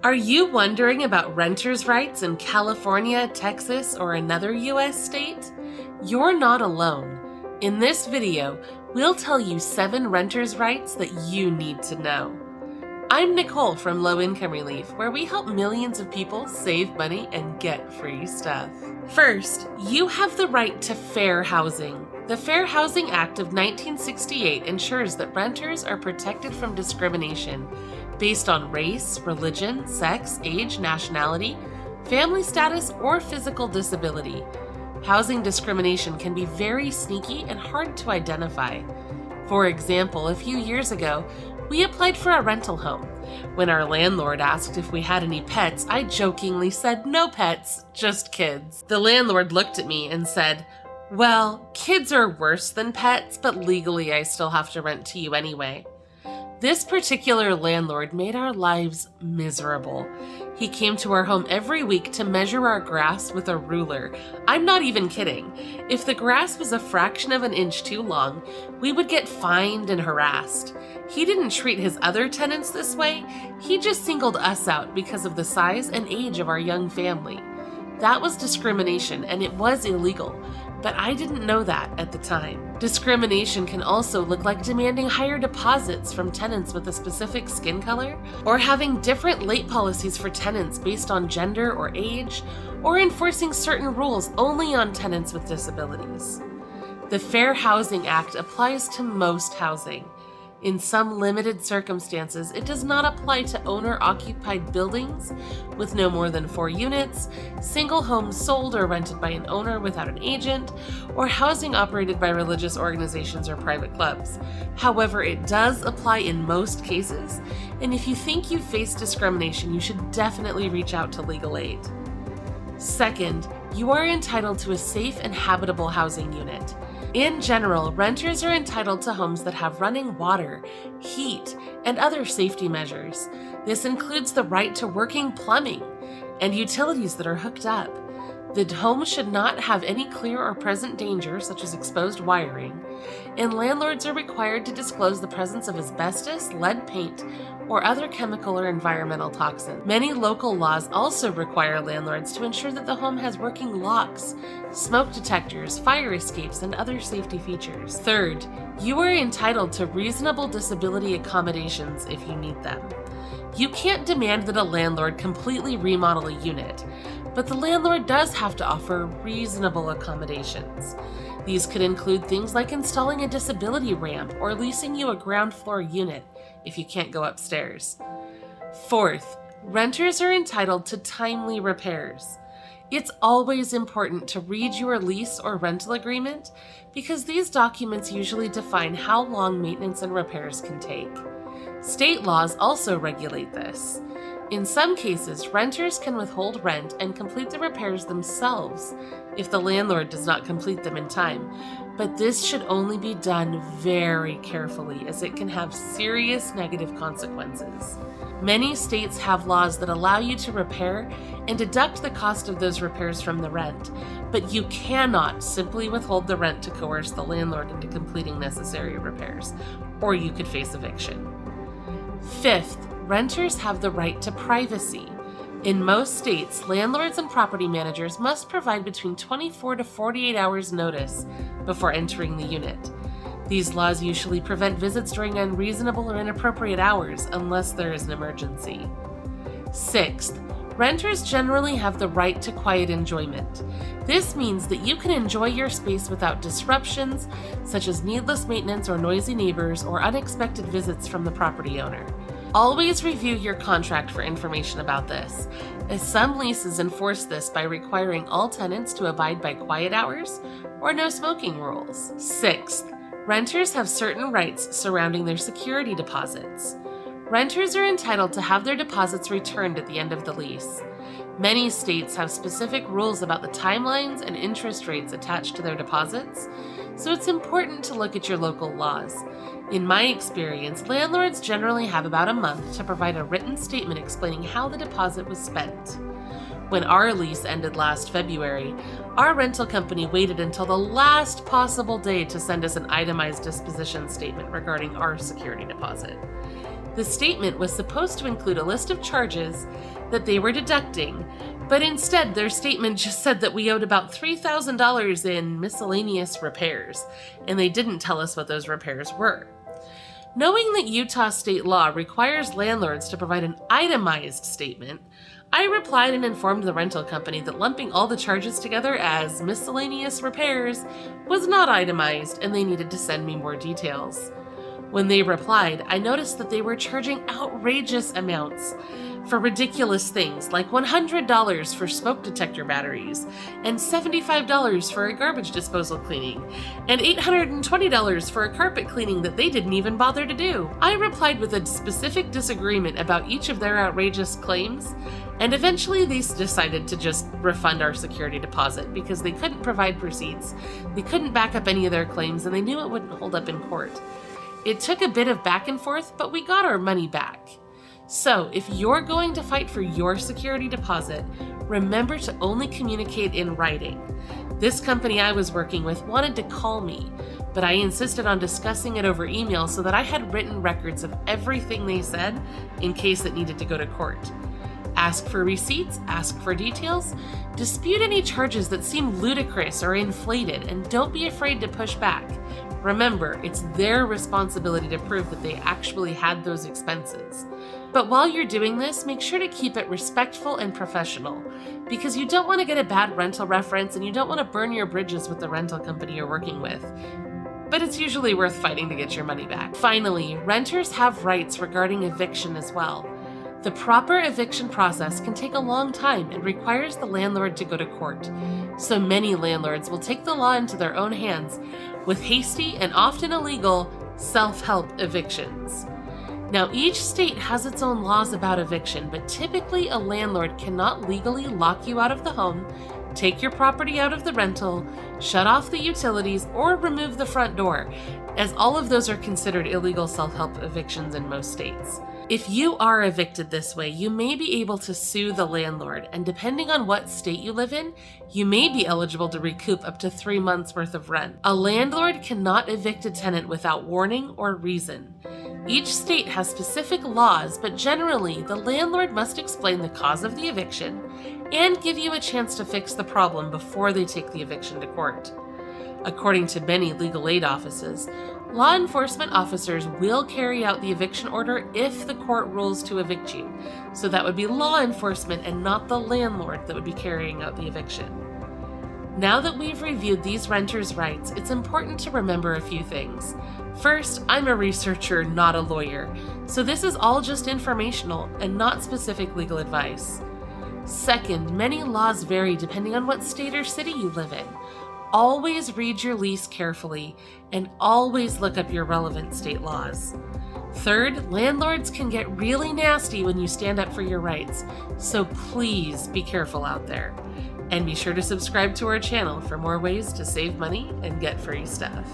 Are you wondering about renters' rights in California, Texas, or another U.S. state? You're not alone. In this video, we'll tell you 7 renters' rights that you need to know. I'm Nicole from Low Income Relief, where we help millions of people save money and get free stuff. First, you have the right to fair housing. The Fair Housing Act of 1968 ensures that renters are protected from discrimination based on race, religion, sex, age, nationality, family status, or physical disability. Housing discrimination can be very sneaky and hard to identify. For example, a few years ago, we applied for a rental home. When our landlord asked if we had any pets, I jokingly said, "No pets, just kids." The landlord looked at me and said, "Well, kids are worse than pets, but legally I still have to rent to you anyway." This particular landlord made our lives miserable. He came to our home every week to measure our grass with a ruler. I'm not even kidding. If the grass was a fraction of an inch too long, we would get fined and harassed. He didn't treat his other tenants this way. He just singled us out because of the size and age of our young family. That was discrimination, and it was illegal, but I didn't know that at the time. Discrimination can also look like demanding higher deposits from tenants with a specific skin color, or having different late policies for tenants based on gender or age, or enforcing certain rules only on tenants with disabilities. The Fair Housing Act applies to most housing. In some limited circumstances, it does not apply to owner-occupied buildings with no more than 4 units, single homes sold or rented by an owner without an agent, or housing operated by religious organizations or private clubs. However, it does apply in most cases, and if you think you face discrimination, you should definitely reach out to legal aid. Second, you are entitled to a safe and habitable housing unit. In general, renters are entitled to homes that have running water, heat, and other safety measures. This includes the right to working plumbing and utilities that are hooked up. The home should not have any clear or present danger, such as exposed wiring, and landlords are required to disclose the presence of asbestos, lead paint, or other chemical or environmental toxins. Many local laws also require landlords to ensure that the home has working locks, smoke detectors, fire escapes, and other safety features. Third, you are entitled to reasonable disability accommodations if you need them. You can't demand that a landlord completely remodel a unit, but the landlord does have to offer reasonable accommodations. These could include things like installing a disability ramp or leasing you a ground floor unit if you can't go upstairs. Fourth, renters are entitled to timely repairs. It's always important to read your lease or rental agreement because these documents usually define how long maintenance and repairs can take. State laws also regulate this. In some cases, renters can withhold rent and complete the repairs themselves if the landlord does not complete them in time, but this should only be done very carefully as it can have serious negative consequences. Many states have laws that allow you to repair and deduct the cost of those repairs from the rent, but you cannot simply withhold the rent to coerce the landlord into completing necessary repairs, or you could face eviction. Fifth, renters have the right to privacy. In most states, landlords and property managers must provide between 24 to 48 hours notice before entering the unit. These laws usually prevent visits during unreasonable or inappropriate hours unless there is an emergency. Sixth, renters generally have the right to quiet enjoyment. This means that you can enjoy your space without disruptions, such as needless maintenance or noisy neighbors or unexpected visits from the property owner. Always review your contract for information about this, as some leases enforce this by requiring all tenants to abide by quiet hours or no smoking rules. Sixth, renters have certain rights surrounding their security deposits. Renters are entitled to have their deposits returned at the end of the lease. Many states have specific rules about the timelines and interest rates attached to their deposits, so it's important to look at your local laws. In my experience, landlords generally have about a month to provide a written statement explaining how the deposit was spent. When our lease ended last February, our rental company waited until the last possible day to send us an itemized disposition statement regarding our security deposit. The statement was supposed to include a list of charges that they were deducting, but instead their statement just said that we owed about $3,000 in miscellaneous repairs, and they didn't tell us what those repairs were. Knowing that Utah state law requires landlords to provide an itemized statement, I replied and informed the rental company that lumping all the charges together as miscellaneous repairs was not itemized and they needed to send me more details. When they replied, I noticed that they were charging outrageous amounts for ridiculous things like $100 for smoke detector batteries and $75 for a garbage disposal cleaning and $820 for a carpet cleaning that they didn't even bother to do. I replied with a specific disagreement about each of their outrageous claims, and eventually they decided to just refund our security deposit because they couldn't provide receipts, they couldn't back up any of their claims, and they knew it wouldn't hold up in court. It took a bit of back and forth, but we got our money back. So, if you're going to fight for your security deposit, remember to only communicate in writing. This company I was working with wanted to call me, but I insisted on discussing it over email so that I had written records of everything they said in case it needed to go to court. Ask for receipts, ask for details, dispute any charges that seem ludicrous or inflated, and don't be afraid to push back. Remember, it's their responsibility to prove that they actually had those expenses. But while you're doing this, make sure to keep it respectful and professional, because you don't want to get a bad rental reference and you don't want to burn your bridges with the rental company you're working with. But it's usually worth fighting to get your money back. Finally, renters have rights regarding eviction as well. The proper eviction process can take a long time and requires the landlord to go to court. So many landlords will take the law into their own hands with hasty and often illegal self-help evictions. Now, each state has its own laws about eviction, but typically a landlord cannot legally lock you out of the home, take your property out of the rental, shut off the utilities, or remove the front door, as all of those are considered illegal self-help evictions in most states. If you are evicted this way, you may be able to sue the landlord, and depending on what state you live in, you may be eligible to recoup up to 3 months' worth of rent. A landlord cannot evict a tenant without warning or reason. Each state has specific laws, but generally, the landlord must explain the cause of the eviction and give you a chance to fix the problem before they take the eviction to court. According to many legal aid offices, law enforcement officers will carry out the eviction order if the court rules to evict you. So that would be law enforcement and not the landlord that would be carrying out the eviction. Now that we've reviewed these renters' rights, it's important to remember a few things. First, I'm a researcher, not a lawyer, so this is all just informational and not specific legal advice. Second, many laws vary depending on what state or city you live in. Always read your lease carefully and always look up your relevant state laws. Third, landlords can get really nasty when you stand up for your rights, so please be careful out there. And be sure to subscribe to our channel for more ways to save money and get free stuff.